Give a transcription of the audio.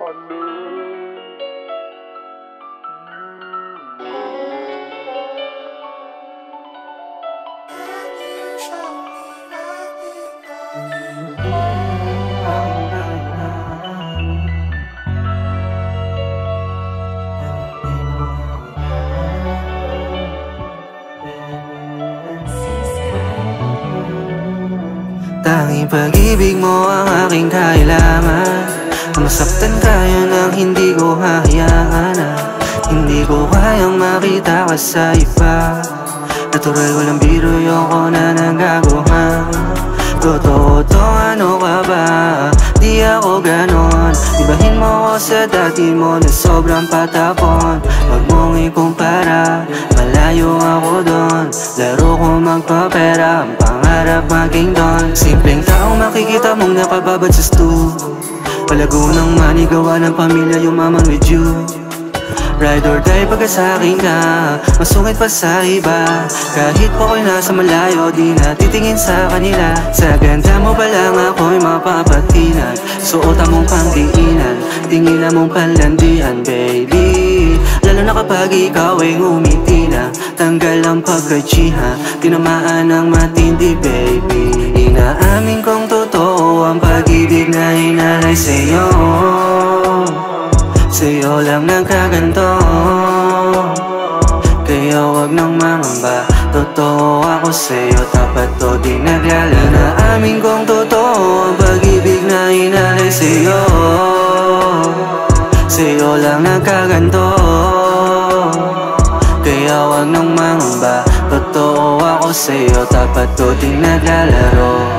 Tanging pag-ibig mo ang aking kailangan. Masaktan ka, yun ang hindi ko hahayaan. Hindi ko kayang makita ka sa iba. Natural, walang biro, yung ko na nagagawa. Totoo to, ano ka ba? Di ako ganon. Ibahin mo ko sa dati mo na sobrang patapon. Huwag mong ikumpara, malayo ako doon. Laro ko magpapera, ang pangarap maging doon. Simpleng taong makikita mong nakababad sa stool. Palago ng manigawa ng pamilya, yumaman with you. Ride or die pagka sa'kin ka, masungit pa sa iba. Kahit po ko'y nasa malayo, di na titingin sa kanila. Sa ganda mo pa lang ako'y mapapatinan. Suotan mong pangdiinan, tinginan mong panlandian, baby. Lalo na kapag ikaw ay ngumiti na, tanggal ang pagkachiha, tinamaan ng matindi, baby. Inaamin kong totoo ang pag-ibig na hinalay sa'yo. Sa'yo lang nagkaganto, kaya wag nang mangamba. Totoo ako sa'yo, tapat to di naglalala. Naamin kong totoo ang pag-ibig na hinalay sa'yo. Sa'yo lang nagkaganto, kaya wag nang mangamba. Totoo ako sa'yo, tapat to di naglalaro.